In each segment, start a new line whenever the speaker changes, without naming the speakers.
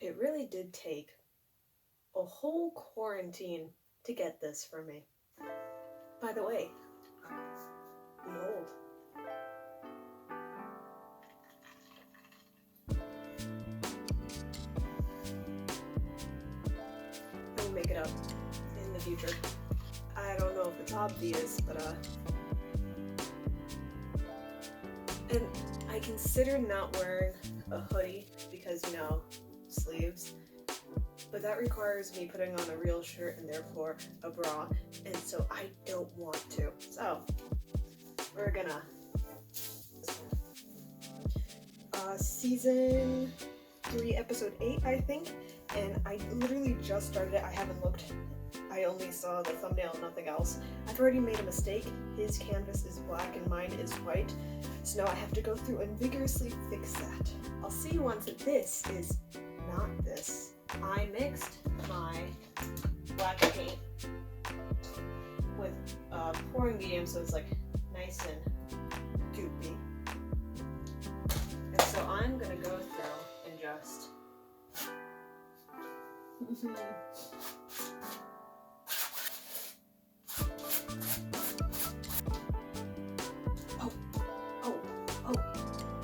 It really did take a whole quarantine to get this for me. By the way, behold. I will make it up in the future. I don't know if it's obvious, but and I considered not wearing a hoodie because, you know, sleeves, but that requires me putting on a real shirt and therefore a bra, and so I don't want to. So we're gonna season 3 episode 8, I think, and I literally just started it. I haven't looked. I only saw the thumbnail, nothing else. I've already made a mistake. His canvas is black and mine is white, so now I have to go through and vigorously fix that. I'll see you once this is not this. I mixed my black paint with pouring medium, so it's like nice and goopy. And so I'm gonna go through and just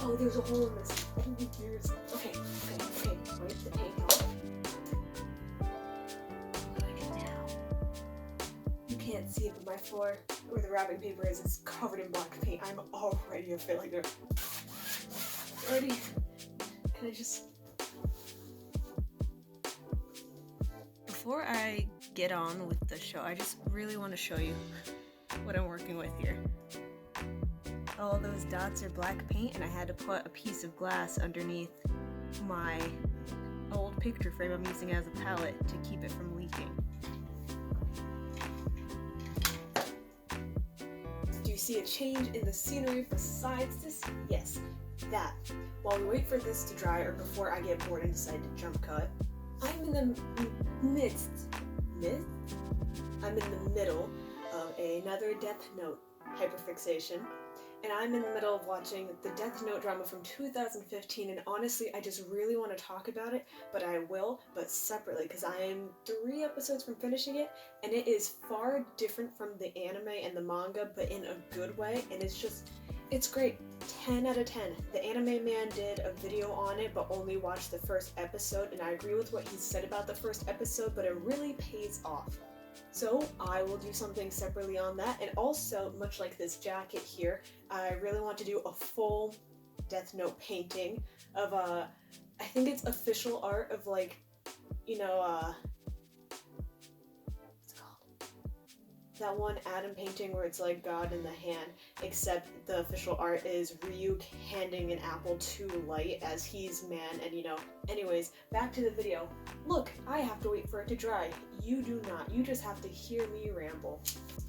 Oh, there's a hole in this. Okay, wipe the paint off. Like now. You can't see it, but my floor, where the wrapping paper is covered in black paint. I'm already a failure. Can I just... Before I get on with the show, I just really want to show you what I'm working with here. All those dots are black paint, and I had to put a piece of glass underneath my old picture frame I'm using as a palette to keep it from leaking. Do you see a change in the scenery besides this? Yes, that. While we wait for this to dry, or before I get bored and decide to jump cut, I'm in the middle of another Death Note hyperfixation. And I'm in the middle of watching the Death Note drama from 2015, and honestly, I just really want to talk about it, but I will, but separately, because I am 3 episodes from finishing it, and it is far different from the anime and the manga, but in a good way, and it's great. 10 out of 10. The anime man did a video on it, but only watched the first episode, and I agree with what he said about the first episode, but it really pays off. So I will do something separately on that, and also, much like this jacket here, I really want to do a full Death Note painting of I think it's official art of, like, you know, what's it called? That one Adam painting where it's like God in the hand, except the official art is Ryuk handing an apple to Light as he's man, and you know. Anyways, back to the video. Look, I have to wait for it to dry. You do not. You just have to hear me ramble.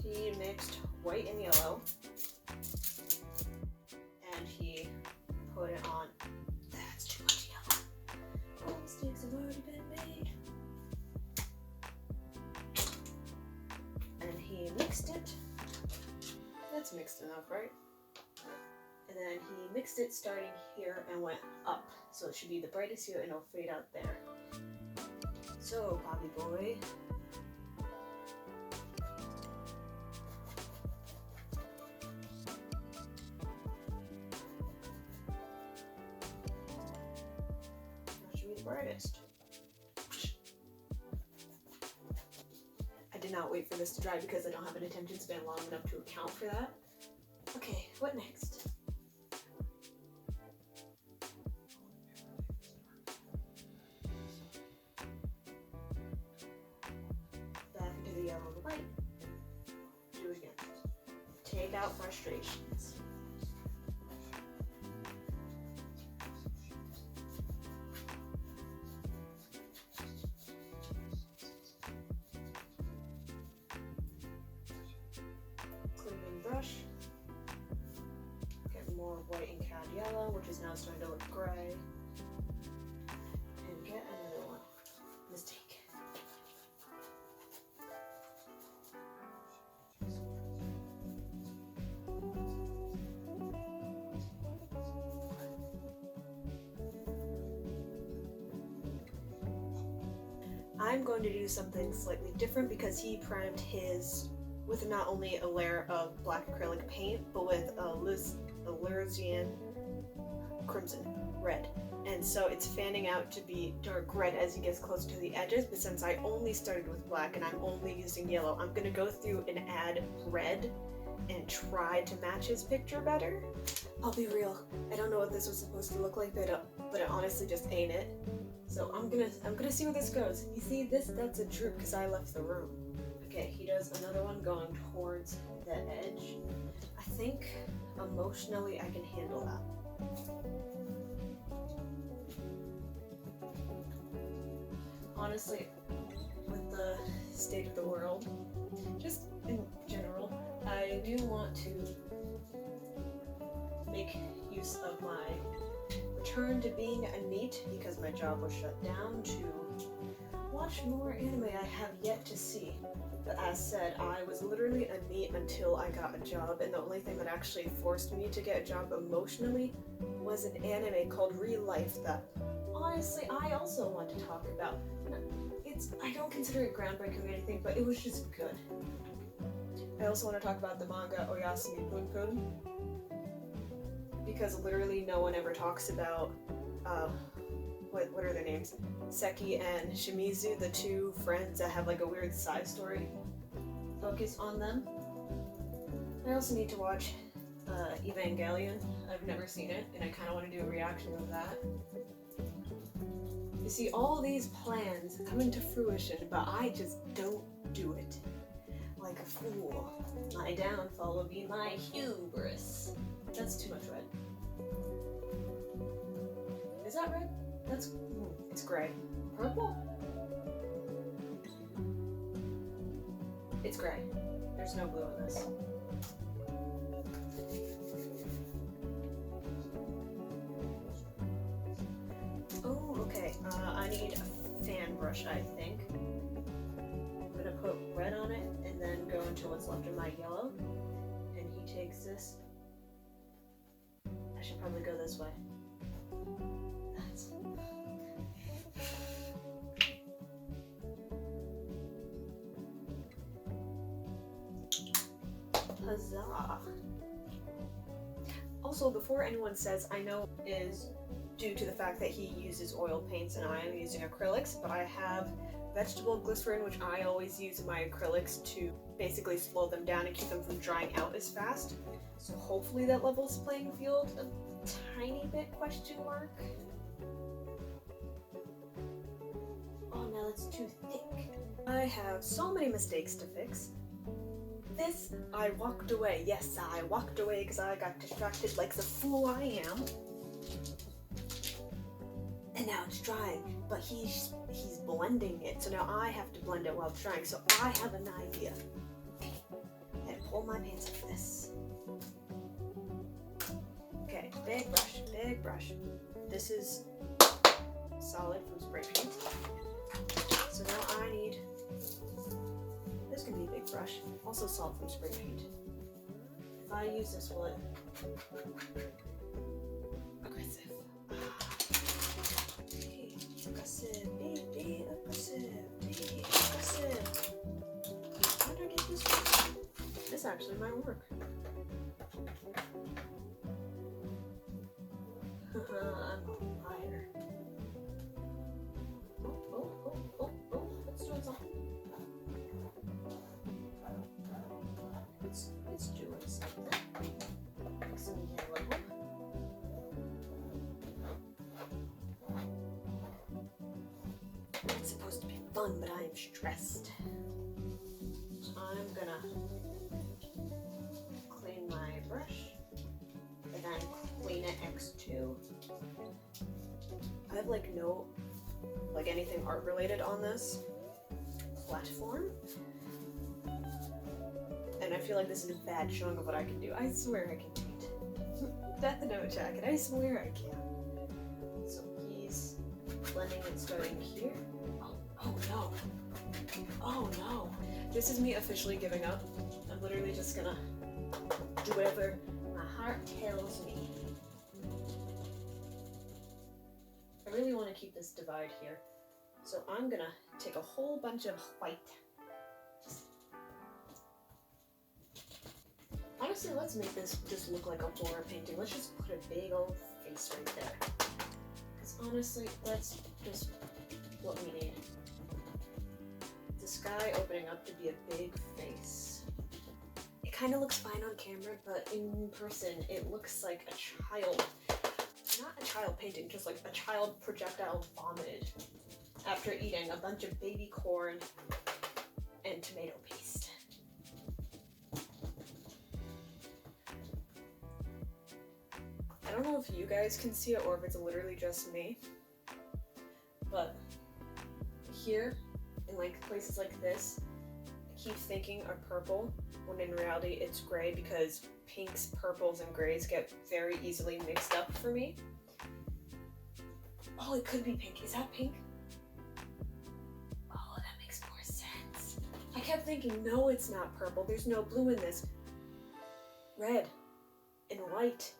He mixed white and yellow, and he put it on. That's too much yellow. All mistakes have already been made. And he mixed it. That's mixed enough, right? And then he mixed it starting here and went up. So it should be the brightest here, and it'll fade out there. So, Bobby boy. That should be the brightest. I did not wait for this to dry because I don't have an attention span long enough to account for that. Okay, what next? Back into the yellow and the white. Do it again. Take out frustrations. Cleaning brush. Get more white and cad yellow, which is now starting to look gray. And get another one. Mistake. I'm going to do something slightly different because he primed his with not only a layer of black acrylic paint, but with a Lysian crimson red. And so it's fanning out to be dark red as he gets closer to the edges, but since I only started with black and I'm only using yellow, I'm going to go through and add red and try to match his picture better. I'll be real, I don't know what this was supposed to look like, but it honestly just ain't it. So I'm gonna see where this goes. You see, that's a droop because I left the room. Okay, he does another one going towards the edge. I think emotionally I can handle that. Honestly, with the state of the world, just in general, I do want to make use of my return to being a NEET because my job was shut down to watch more anime I have yet to see. But as said, I was literally a NEET until I got a job, and the only thing that actually forced me to get a job emotionally was an anime called Real Life that honestly I also want to talk about. I don't consider it groundbreaking or anything, but it was just good. I also want to talk about the manga Oyasumi Punpun, because literally no one ever talks about, what are their names? Seki and Shimizu, the two friends that have like a weird side story focus on them. I also need to watch Evangelion. I've never seen it, and I kind of want to do a reaction of that. You see, all these plans come into fruition, but I just don't do it. Like a fool. My downfall will be my hubris. That's too much red. Is that red? It's gray. Purple? It's gray. There's no blue in this. Oh, okay. I need a fan brush, I think. I'm gonna put red on it and then go into what's left of my yellow. And he takes this. I should probably go this way. Huzzah! Also, before anyone says, I know is due to the fact that he uses oil paints and I am using acrylics, but I have vegetable glycerin, which I always use in my acrylics to basically slow them down and keep them from drying out as fast. So hopefully that levels the playing field a tiny bit, question mark. Oh, now it's too thick. I have so many mistakes to fix. This, I walked away. Yes, I walked away because I got distracted like the fool I am. And now it's drying, but he's blending it, so now I have to blend it while it's drying. So I have an idea. Okay, and pull my pants like this. Okay, big brush, big brush. This is solid from spray paint. So now I need, this can be a big brush, also solid from spray paint. If I use this, will it? Aggressive. Aggressive, be aggressive, be aggressive. How did I get this one? This actually might work. I'm on fire. Oh, let's do something. It's doing something. Some yellow. It's supposed to be fun, but I am stressed. So I'm gonna clean my brush and then clean it X2. I have no anything art related on this platform, and I feel like this is a bad showing of what I can do. I swear I can paint. Death Note jacket, I swear I can. So he's blending it starting here. Oh no. Oh no. This is me officially giving up. I'm literally just gonna do whatever my heart tells me. I really want to keep this divide here. So I'm gonna take a whole bunch of white. Honestly, let's make this just look like a horror painting. Let's just put a big old face right there. Because honestly, that's just what we need. The sky opening up to be a big face. It kind of looks fine on camera, but in person, it looks like a child. Not a child painting, just like a child projectile vomited after eating a bunch of baby corn and tomato paste. I don't know if you guys can see it or if it's literally just me, but here, in like places like this, I keep thinking are purple, when in reality it's gray because pinks, purples, and grays get very easily mixed up for me. Oh, it could be pink. Is that pink? Oh, that makes more sense. I kept thinking, no, it's not purple. There's no blue in this. Red and white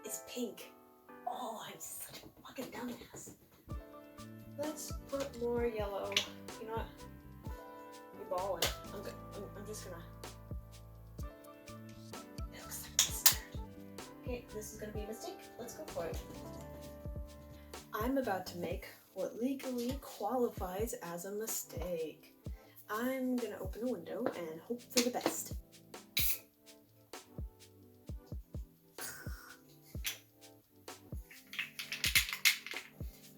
is pink. Oh, I'm such a fucking dumbass. Let's put more yellow. You know what? You're balling. I'm just gonna. It looks like mustard. Okay, this is gonna be a mistake. Let's go for it. I'm about to make what legally qualifies as a mistake. I'm gonna open a window and hope for the best.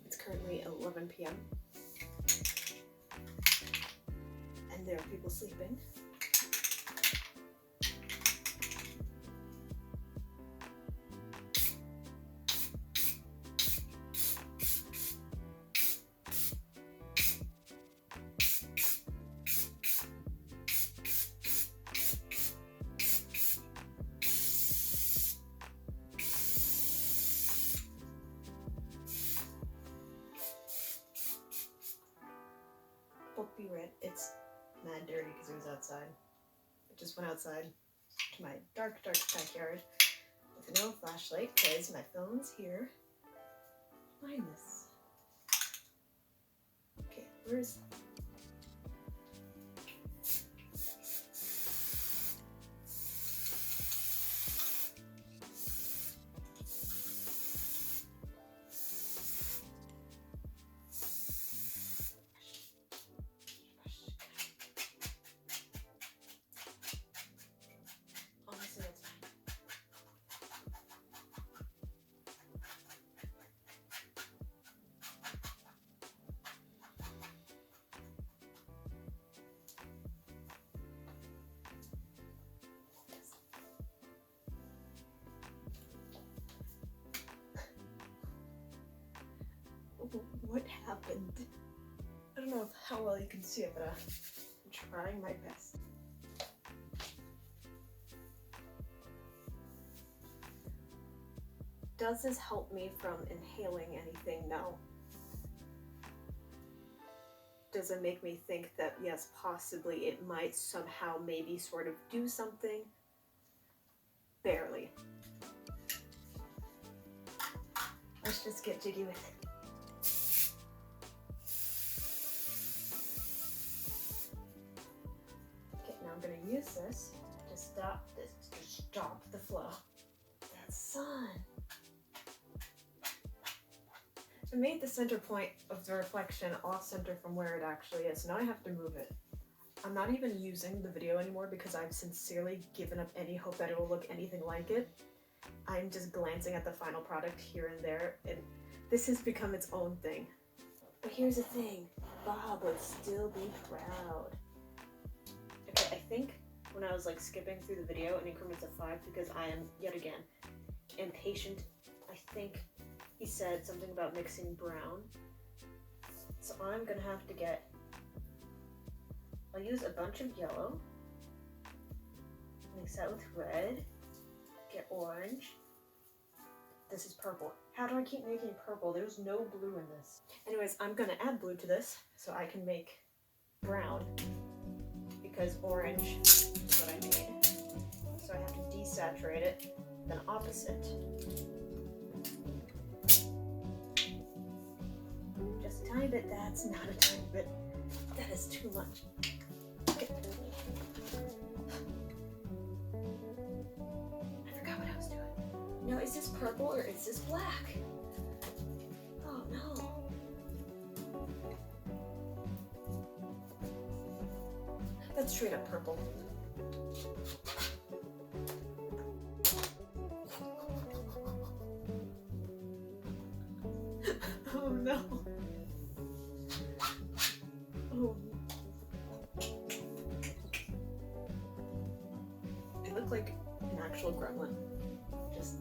It's currently 11 p.m. and there are people sleeping. Don't be red. It's mad dirty because it was outside. I just went outside to my dark backyard with no flashlight because my phone's here. Find this. Okay, where's... What happened? I don't know how well you can see it, but I'm trying my best. Does this help me from inhaling anything? No. Does it make me think that, yes, possibly it might somehow maybe sort of do something? Barely. Let's just get jiggy with it. Okay, now I'm gonna use this to stop the flow. That sun. I made the center point of the reflection off center from where it actually is. Now I have to move it. I'm not even using the video anymore because I've sincerely given up any hope that it will look anything like it. I'm just glancing at the final product here and there, and this has become its own thing. But here's the thing, Bob would still be proud. Okay, I think when I was like skipping through the video in increments of 5 because I am, yet again, impatient, I think he said something about mixing brown. So I'm gonna have to I'll use a bunch of yellow, mix that with red, get orange. This is purple. How do I keep making purple? There's no blue in this. Anyways, I'm gonna add blue to this so I can make brown because orange is what I made. So I have to desaturate it, then opposite. just a tiny bit. That's not a tiny bit. That is too much. Okay. I forgot what I was doing. Now, is this purple or is this black? Oh no. That's straight up purple. Oh no. Oh. They look like an actual gremlin. Just.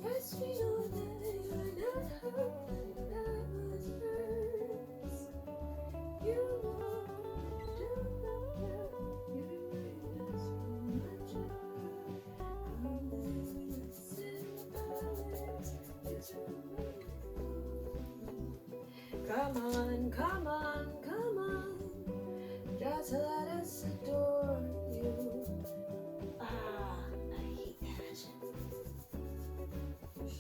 Yes, we know that you're not hurt, and I was hurt. You know, do not care. You remind us so much. Come on, come on, come on, just let us adore you. Ah, I hate that.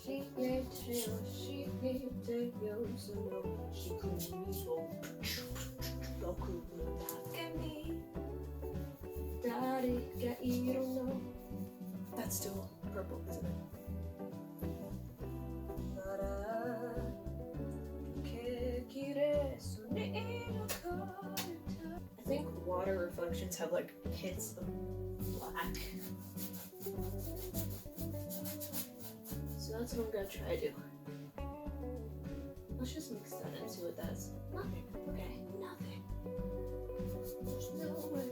She gave tail, she gave tail, so no, she couldn't go. Goku will not get me. Daddy, get you don't know. That's still purple, isn't it? I think water reflections have like hints of black. So that's what I'm gonna try to do. Let's just mix that and see what that's. Nothing. Okay, nothing. There's no way.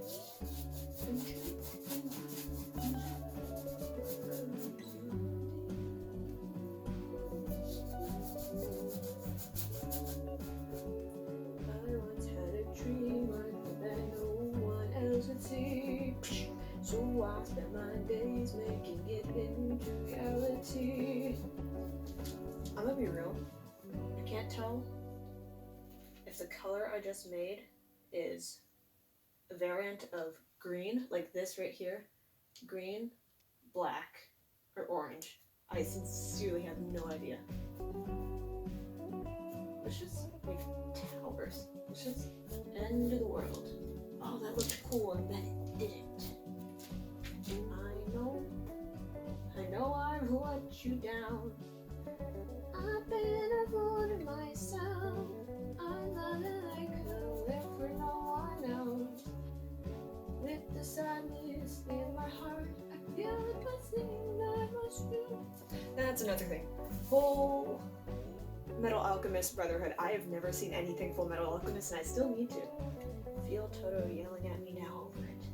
So I spend my days making it into reality. I'm gonna be real. I can't tell if the color I just made is a variant of green, like this right here, green, black, or orange. I sincerely have no idea. Let's just make towers. Let's just end of the world. Oh, that looked cool, and then it didn't. I know I've let you down. I've been a fool to myself. I'm loving like I live for no one else. With the sadness in my heart, I feel like my thing I must do. That's another thing. Whole Metal Alchemist Brotherhood. I have never seen anything Full Metal Alchemist, and I still need to. Feel Toto yelling at me now over it.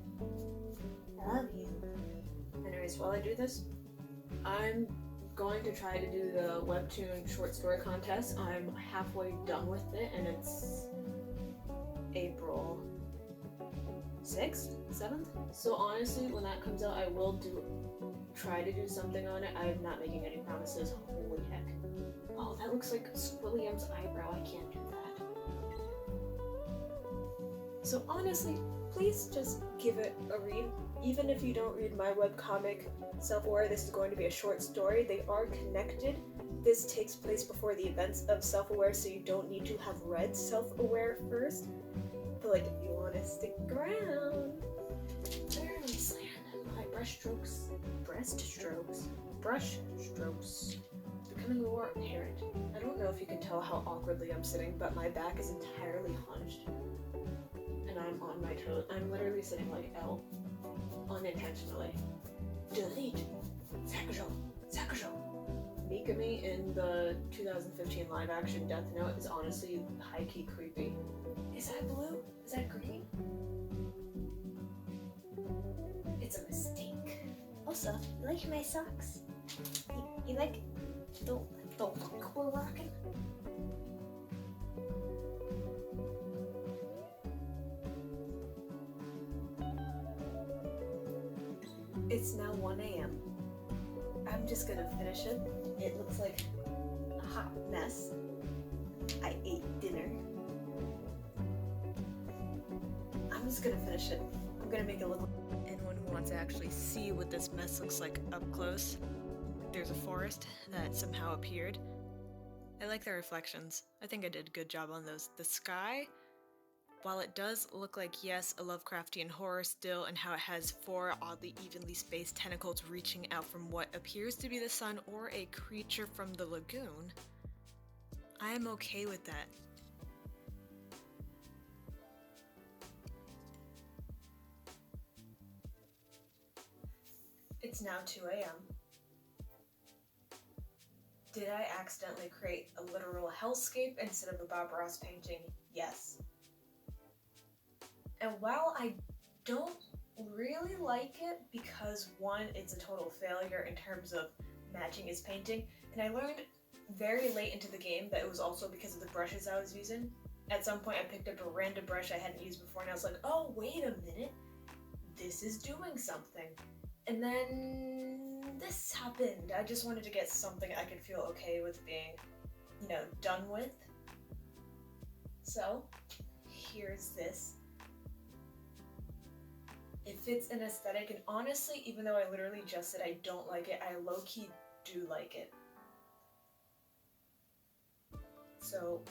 I love you. Anyways, while I do this, I'm going to try to do the webtoon short story contest. I'm halfway done with it, and it's April 6th, 7th. So honestly, when that comes out, I will try to do something on it. I'm not making any promises. Holy heck. Oh, that looks like William's eyebrow. I can't do that. So honestly, please just give it a read. Even if you don't read my webcomic, Self-Aware, this is going to be a short story. They are connected. This takes place before the events of Self-Aware, so you don't need to have read Self-Aware first. But like, if you want to stick around, my brushstrokes, becoming more apparent. I don't know if you can tell how awkwardly I'm sitting, but my back is entirely hunched. And I'm on my toes. I'm literally sitting like L. Unintentionally. Delete! Sakujo! Mikami in the 2015 live action Death Note is honestly high-key creepy. Is that blue? Is that green? It's a mistake. Also, you like my socks? You like the look we're rocking? It's now 1 a.m. I'm just gonna finish it. It looks like a hot mess. I ate dinner. I'm just gonna finish it. I'm gonna make it look like anyone who wants to actually see what this mess looks like up close. there's a forest that somehow appeared. I like the reflections. I think I did a good job on those. The sky, while it does look like, yes, a Lovecraftian horror still, and how it has 4 oddly evenly spaced tentacles reaching out from what appears to be the sun or a creature from the lagoon, I am okay with that. It's now 2 a.m. Did I accidentally create a literal hellscape instead of a Bob Ross painting? Yes. And while I don't really like it because, one, it's a total failure in terms of matching his painting, and I learned very late into the game that it was also because of the brushes I was using. At some point I picked up a random brush I hadn't used before and I was like, oh, wait a minute, this is doing something. And then this happened. I just wanted to get something I could feel okay with being, done with. So, here's this. It fits an aesthetic, and honestly, even though I literally just said I don't like it, I low-key do like it. So,